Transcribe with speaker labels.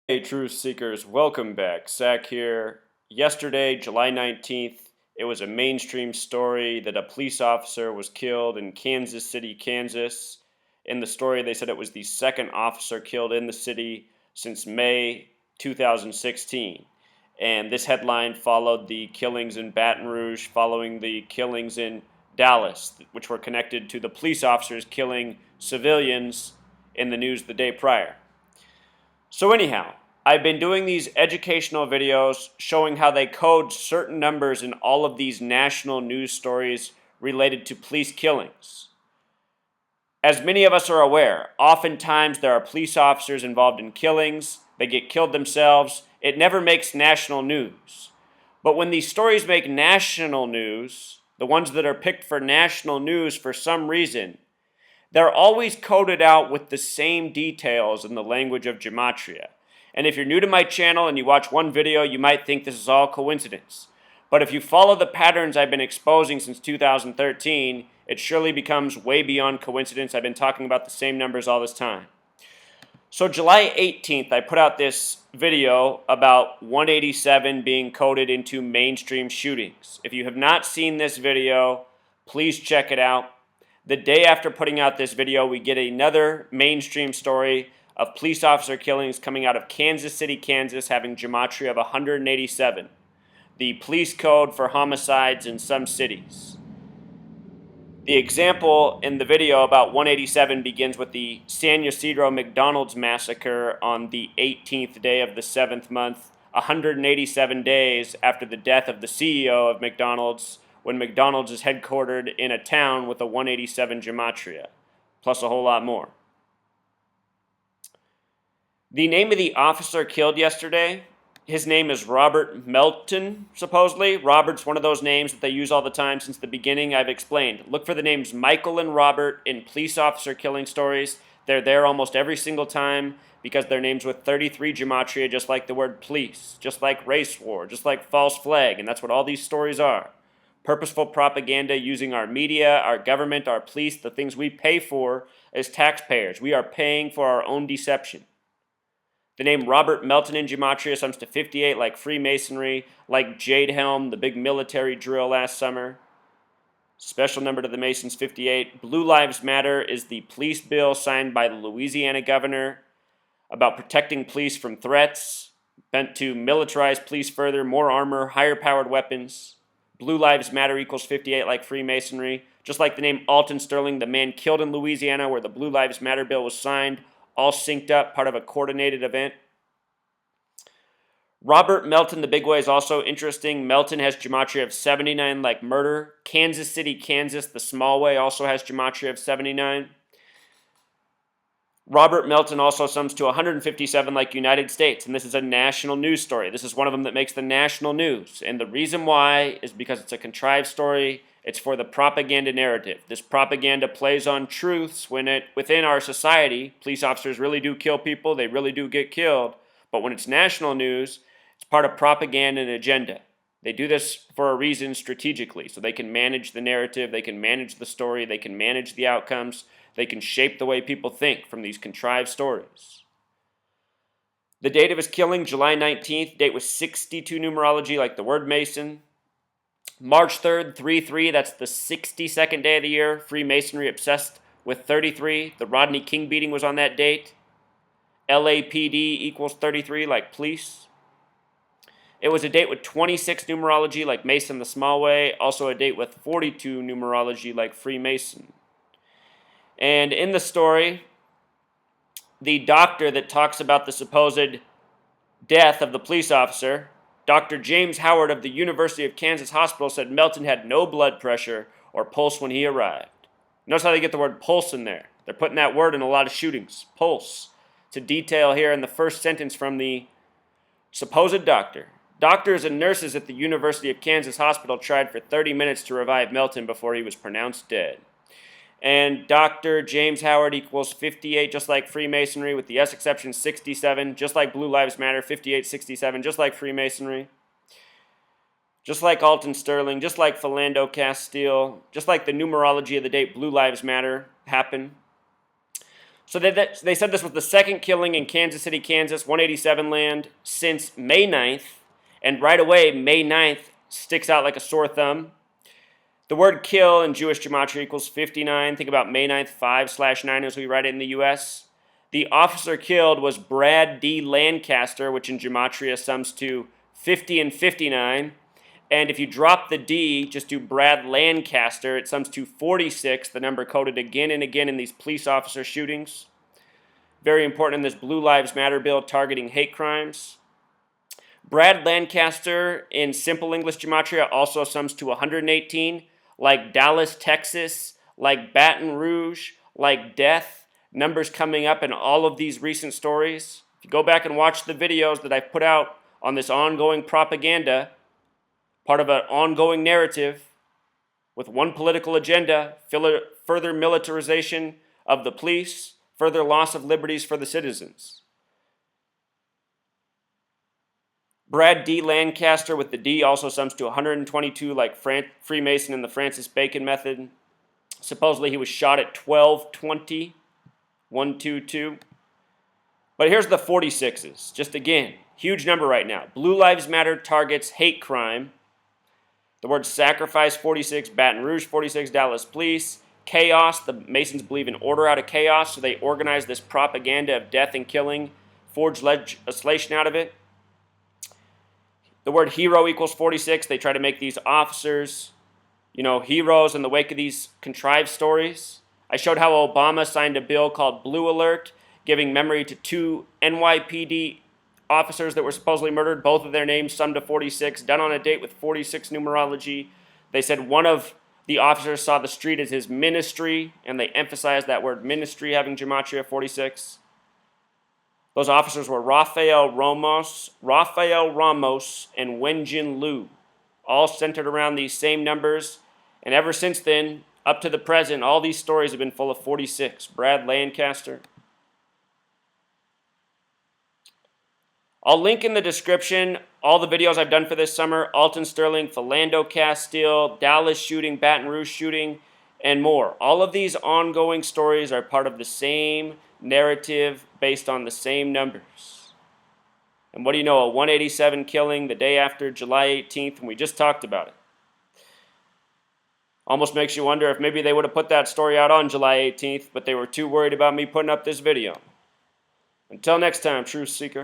Speaker 1: Hey, truth seekers, welcome back. Zach here. Yesterday, July 19th, it was a mainstream story that a police officer was killed in Kansas City, Kansas. In the story, they said it was the second officer killed in the city since May 2016. And this headline followed the killings in Baton Rouge, following the killings in Dallas, which were connected to the police officers killing civilians in the news the day prior. So anyhow, I've been doing these educational videos showing how they code certain numbers in all of these national news stories related to police killings. As many of us are aware, oftentimes there are police officers involved in killings, they get killed themselves, it never makes national news. But when these stories make national news, the ones that are picked for national news for some reason, they're always coded out with the same details in the language of gematria. And if you're new to my channel and you watch one video, you might think this is all coincidence. But if you follow the patterns I've been exposing since 2013, it surely becomes way beyond coincidence. I've been talking about the same numbers all this time. So July 18th, I put out this video about 187 being coded into mainstream shootings. If you have not seen this video, please check it out. The day after putting out this video, we get another mainstream story of police officer killings coming out of Kansas City, Kansas, having gematria of 187, the police code for homicides in some cities. The example in the video about 187 begins with the San Ysidro McDonald's massacre on the 18th day of the 7th month, 187 days after the death of the CEO of McDonald's, when McDonald's is headquartered in a town with a 187 gematria, plus a whole lot more. The name of the officer killed yesterday, his name is Robert Melton, supposedly. Robert's one of those names that they use all the time since the beginning. I've explained. Look for the names Michael and Robert in police officer killing stories. They're there almost every single time because they're names with 33 gematria, just like the word police, just like race war, just like false flag, and that's what all these stories are. Purposeful propaganda using our media, our government, our police, the things we pay for as taxpayers. We are paying for our own deception. The name Robert Melton in gematria sums to 58, like Freemasonry, like Jade Helm, the big military drill last summer. Special number to the Masons, 58. Blue Lives Matter is the police bill signed by the Louisiana governor about protecting police from threats, bent to militarize police further, more armor, higher powered weapons. Blue Lives Matter equals 58, like Freemasonry. Just like the name Alton Sterling, the man killed in Louisiana where the Blue Lives Matter bill was signed, all synced up, part of a coordinated event. Robert Melton, the big way, is also interesting. Melton has gematria of 79, like murder. Kansas City, Kansas, the small way, also has gematria of 79. Robert Melton also sums to 157, like United States, and this is a national news story. This is one of them that makes the national news, and the reason why is because it's a contrived story. It's for the propaganda narrative. This propaganda plays on truths within our society, police officers really do kill people, they really do get killed, but when it's national news, it's part of propaganda and agenda. They do this for a reason strategically, so they can manage the narrative, they can manage the story, they can manage the outcomes, they can shape the way people think from these contrived stories. The date of his killing, July 19th, date was 62 numerology, like the word Mason. March 3rd, 3-3, that's the 62nd day of the year. Freemasonry obsessed with 33. The Rodney King beating was on that date. LAPD equals 33, like police. It was a date with 26 numerology, like Mason the small way. Also a date with 42 numerology, like Freemason. And in the story, the doctor that talks about the supposed death of the police officer, Dr. James Howard of the University of Kansas Hospital, said Melton had no blood pressure or pulse when he arrived. Notice how they get the word pulse in there. They're putting that word in a lot of shootings. Pulse. It's a detail here in the first sentence from the supposed doctor. Doctors and nurses at the University of Kansas Hospital tried for 30 minutes to revive Melton before he was pronounced dead. And Dr. James Howard equals 58, just like Freemasonry, with the S exception 67, just like Blue Lives Matter, 58, 67, just like Freemasonry, just like Alton Sterling, just like Philando Castile, just like the numerology of the date Blue Lives Matter happened. So they said this was the second killing in Kansas City, Kansas, 187 land since May 9th. And right away, May 9th sticks out like a sore thumb. The word kill in Jewish gematria equals 59. Think about May 9th, 5/9 as we write it in the U.S. The officer killed was Brad D. Lancaster, which in gematria sums to 50 and 59. And if you drop the D, just do Brad Lancaster, it sums to 46, the number coded again and again in these police officer shootings. Very important in this Blue Lives Matter bill targeting hate crimes. Brad Lancaster in simple English gematria also sums to 118, like Dallas, Texas, like Baton Rouge, like death, numbers coming up in all of these recent stories. If you go back and watch the videos that I've put out on this ongoing propaganda, part of an ongoing narrative with one political agenda, further militarization of the police, further loss of liberties for the citizens. Brad D. Lancaster with the D also sums to 122 like Freemason in the Francis Bacon method. Supposedly he was shot at 12:20, 122. But here's the 46s. Just again, huge number right now. Blue Lives Matter targets hate crime. The word sacrifice, 46, Baton Rouge, 46, Dallas police. Chaos, the Masons believe in order out of chaos, so they organize this propaganda of death and killing, forge legislation out of it. The word hero equals 46. They try to make these officers, heroes in the wake of these contrived stories. I showed how Obama signed a bill called Blue Alert, giving memory to 2 NYPD officers that were supposedly murdered, both of their names summed to 46, done on a date with 46 numerology. They said one of the officers saw the street as his ministry, and they emphasized that word ministry having gematria 46. Those officers were Rafael Ramos, and Wenjin Liu, all centered around these same numbers. And ever since then, up to the present, all these stories have been full of 46. Brad Lancaster. I'll link in the description all the videos I've done for this summer: Alton Sterling, Philando Castile, Dallas shooting, Baton Rouge shooting, and more. All of these ongoing stories are part of the same narrative based on the same numbers. And what do you know, a 187 killing the day after July 18th, and we just talked about it. Almost makes you wonder if maybe they would have put that story out on July 18th, but they were too worried about me putting up this video. Until next time, Truth Seeker.